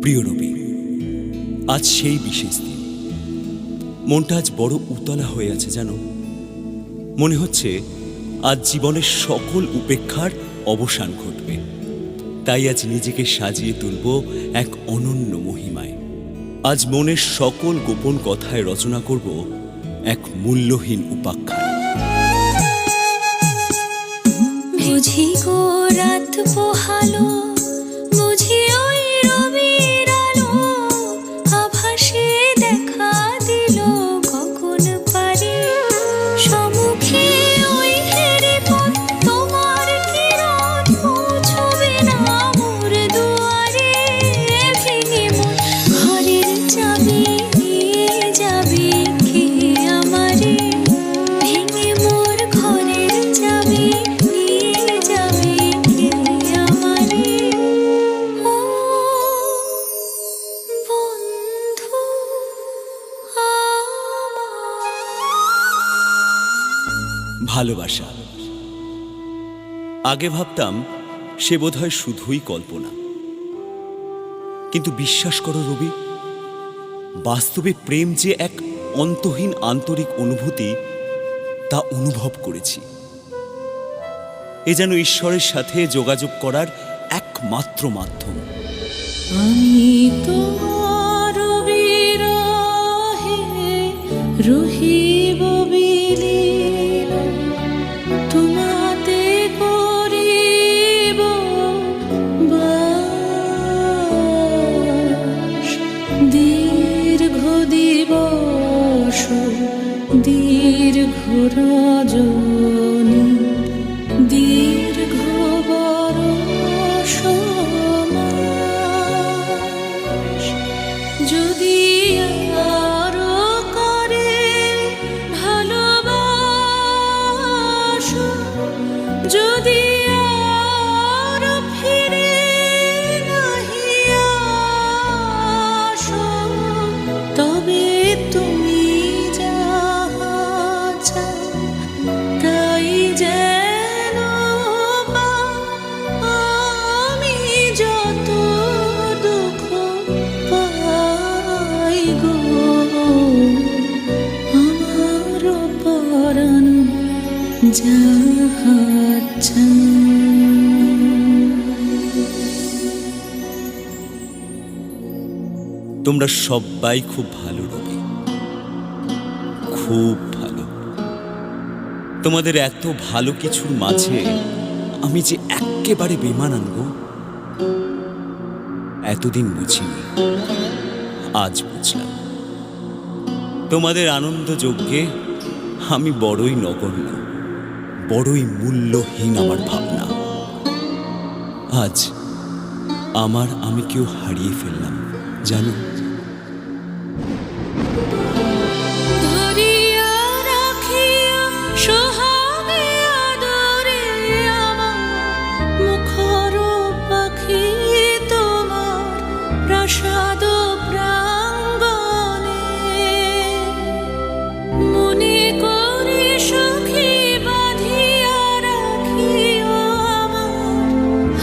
প্রিয় রবি, আজ সেই বিশেষ দিন। মনটা আজ বড় উতলা হয়ে আছে জানো। মনে হচ্ছে আজ জীবনের সকল উপেক্ষার অবসান ঘটবে। তাই আজ নিজেকে সাজিয়ে তুলব এক অনন্য মহিমায়। আজ মনের সকল গোপন কথায় রচনা করব এক মূল্যহীন উপাখ্যান। বুঝি গো রাত পোহালো, বুঝি ওই রবির আলো আভাসে দেখা দিল কখন পারে। সম্মুখে ওই হেরে পথ তোমার কিরণ পৌঁছবে না মোর দুয়ারে। ভেঙে মোর ঘরের চাবি নিয়ে যাবে কে আমারে। ভেঙে মোর ঘরের চাবি নিয়ে যাবে কে আমারে। ও বন্ধু আমার। ভালোবাসা। আগে ভাবতাম সে বোধহয় শুধুই কল্পনা, কিন্তু বিশ্বাস করো রবি, বাস্তবে প্রেম যে এক অন্তহীন আন্তরিক অনুভূতি তা অনুভব করেছি। এ যেন ঈশ্বরের সাথে যোগাযোগ করার একমাত্র মাধ্যম। আমি তোমার বিরহে রহিব বিলীন, তোমাতে করিব বাস। দীর্ঘ দিবস দীর্ঘ রজনী দীর্ঘ বরষ মাস। যদি আরো করে ভালোবাসো, যদি আরো ফিরে নাহি আসো, তবে তুমি যাহা চাও তাই যেন পাও। আমি যত দুঃখ পাই গো, আমার পরাণ যাহা চায়। তোমরা সবাই খুব ভালো রবি, খুব ভালো। তোমাদের এত ভালো কিছুর মাঝে আমি যে একেবারে বেমানান গো। এতদিন বুঝিনি, আজ বুঝলাম। তোমাদের আনন্দ যজ্ঞে আমি বড়ই নগণ্য, বড়ই মূল্যহীন আমার ভাবনা। আজ আমার আমি কেউ হারিয়ে ফেললাম জানো। ধরিয়া রাখিয়া সোহাগে আদরে আমার মুখর পাখি তোমার প্রাসাদ প্রাঙ্গণে। মনে করে সখী বাঁধিয়া রাখিও আমার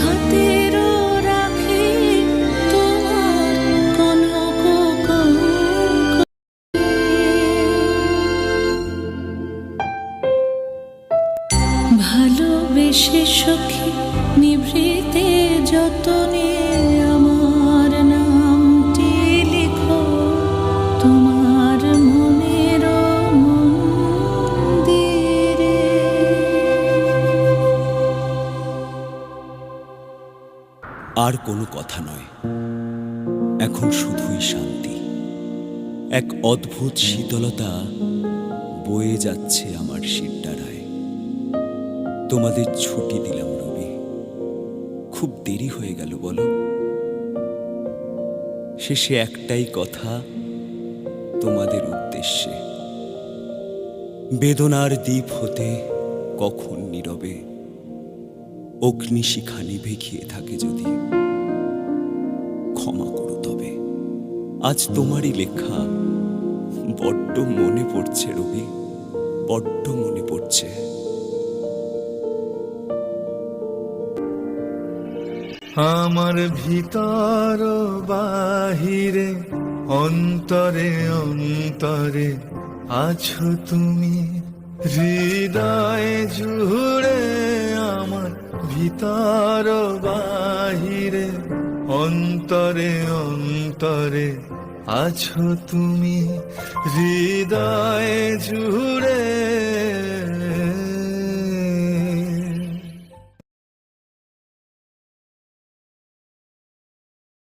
হাতের রাখি তোমার কনক কঙ্কণে। ভালোবেসে সখী নিভৃতে যতনে আমার নামটি লিখো তোমার মনের মন্দিরে। আর কোনো কথা নয়, এখন শুধুই শান্তি। এক অদ্ভুত শীতলতা বয়ে যাচ্ছে আমার শিরদাঁড়ায়। তোমাদের ছুটি দিলাম রবি, খুব দেরি হয়ে গেল বলো। শেষে একটাই কথা তোমাদের উদ্দেশ্যে, বেদনার দ্বীপ হতে কখন নীরবে অগ্নিশিখা নিভে গিয়ে থাকে যদি, ক্ষমা করো তবে। আজ তোমারই লেখা বড্ড মনে পড়ছে রবি, বড্ড মনে পড়ছে। আমার ভিতর বাহিরে অন্তরে অন্তরে আছো তুমি, হৃদয় জুড়ে আমার ভিতর বাহিরে অন্তরে অন্তরে আছো তুমি, হৃদয় জুড়ে